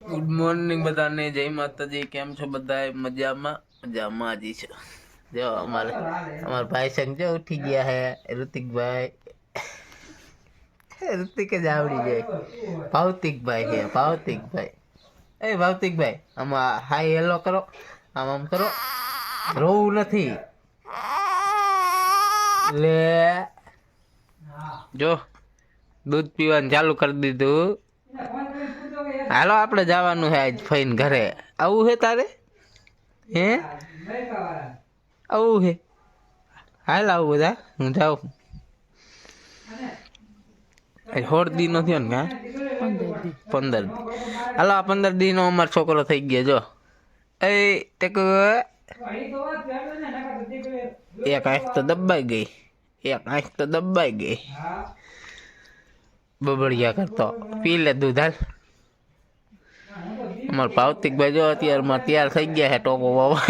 Good morning બધાને, જય માતાજી। કેમ છો બધા? મજામાં મજામાં જ છે। જો અમારા ભાઈ સંગ જો ઉઠી ગયા હે ઋતિકભાઈ। ऋतिक જ આવડી જાય। ભાવતિકભાઈ હે ભાવતિકભાઈ। એ ભાવતિકભાઈ આમાં હાય હેલો કરો, આમ આમ કરો, રોવું નથી લે। જો દૂધ પીવાનું ચાલુ કરી દીધું। હાલો આપણે જવાનું હે આજ ફઈને ઘરે। આવું હે તારે? હે આવું હે? હાલ આવું બધા, હું જાઉં। 16 દી નો થયો ને? હા 15 દી। હાલો આ 15 દી નો અમારો છોકરો થઈ ગયો। જો એ ટેકો એક આંખ તો દબાઈ ગઈ, એક આંખ તો દબાઈ ગઈ। બબડિયા કરતો પી લે દૂધ હાલ। અમારા ભાવતિકભાઈ જો અત્યારમાં તૈયાર થઈ ગયા છે ટોપો બાબા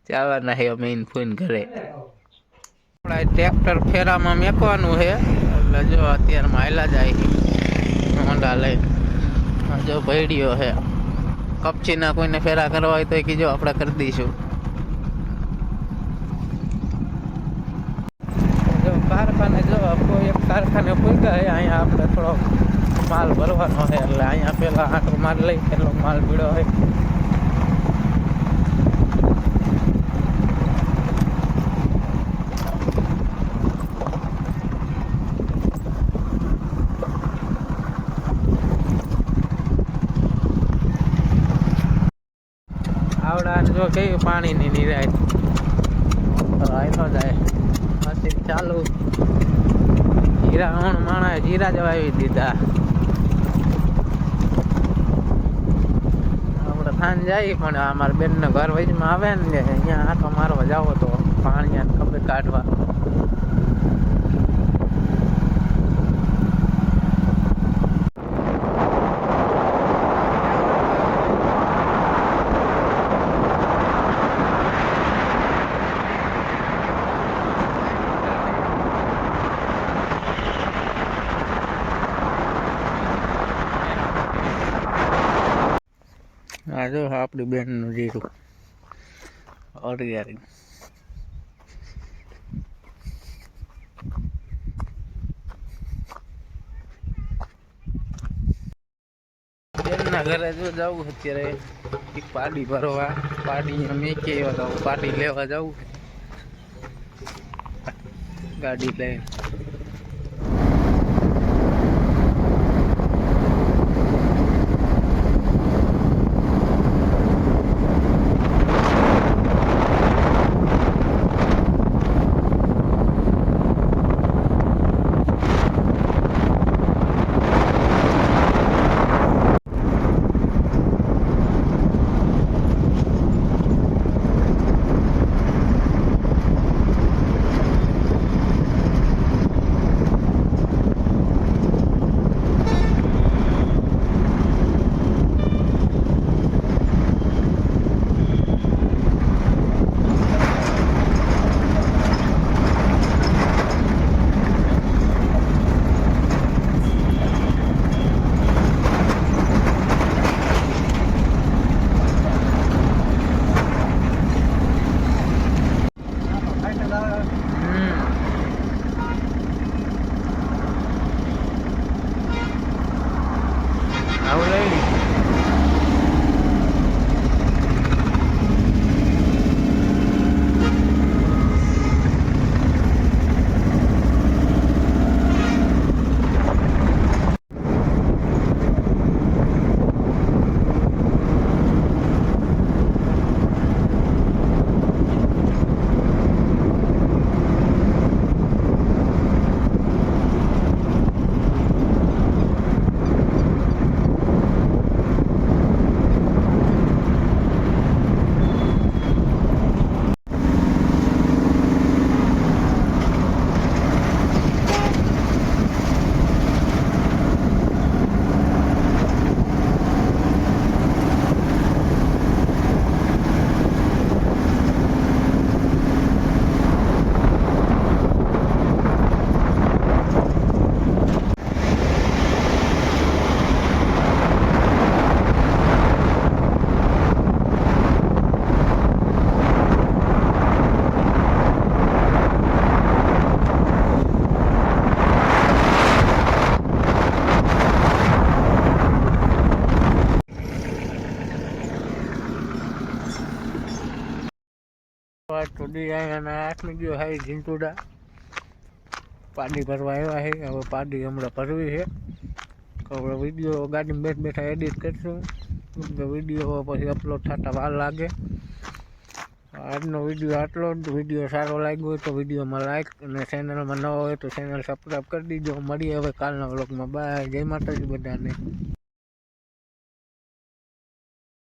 જવાના છે અમે ફોન ઘરે। આપણે ટ્રેક્ટર ફેરામાં મેકવાનું છે એટલે જો અત્યારમાં હાલા જાય હોન્ડા લઈને। જો ભેડિયો છે, કપચીના કોઈને ફેરા કરવા હોય તો કીજો, આપણે કરી દઈશું। જો કારખાને જો કોઈ એક કારખાને પૂગ્યા છે, અહીંયા આપણે થોડો માલ ભરવાનો છે એટલે અહીંયા પેલા આટો માલ લઈ એટલો માલ ભીડો છે। આવડા જો કેવી પાણીની નિરાય આયનો જાય પછી ચાલુ જીરા માણા જીરા જ વાવી દીધા। આપણે થાન જાય પણ અમારા બેનને ઘર વચમાં આવે ને અહીંયા આટો મારવા જાવો તો પાણી કપડે કાઢવા। આ જો આપણી બેનનું જીરું ઓર્ગેનિક। બેનના ઘરે જો જવું અત્યારે પાડી ભરવા। પાડી અમે કે પાડી લેવા જવું ગાડી લઈને। મોદી અહીંયાના હાથમાં ગયો હાઈ ઝીંટુડા પાડી ભરવા આવ્યા છે. હવે પાડી હમણાં ભરવી છે. હવે વિડીયો ગાડીમાં બેઠ બેઠા એડિટ કરશું. વિડીયો પછી અપલોડ થતા વાર લાગે. આજનો વિડીયો આટલો જ. વિડીયો સારો લાગ્યો હોય તો વિડીયોમાં લાઈક અને ચેનલમાં ન હોય તો ચેનલ સબસ્ક્રાઈબ કરી દીજો. મળીએ હવે કાલના વ્લોગમાં. બાય. જય માતાજી બધાને.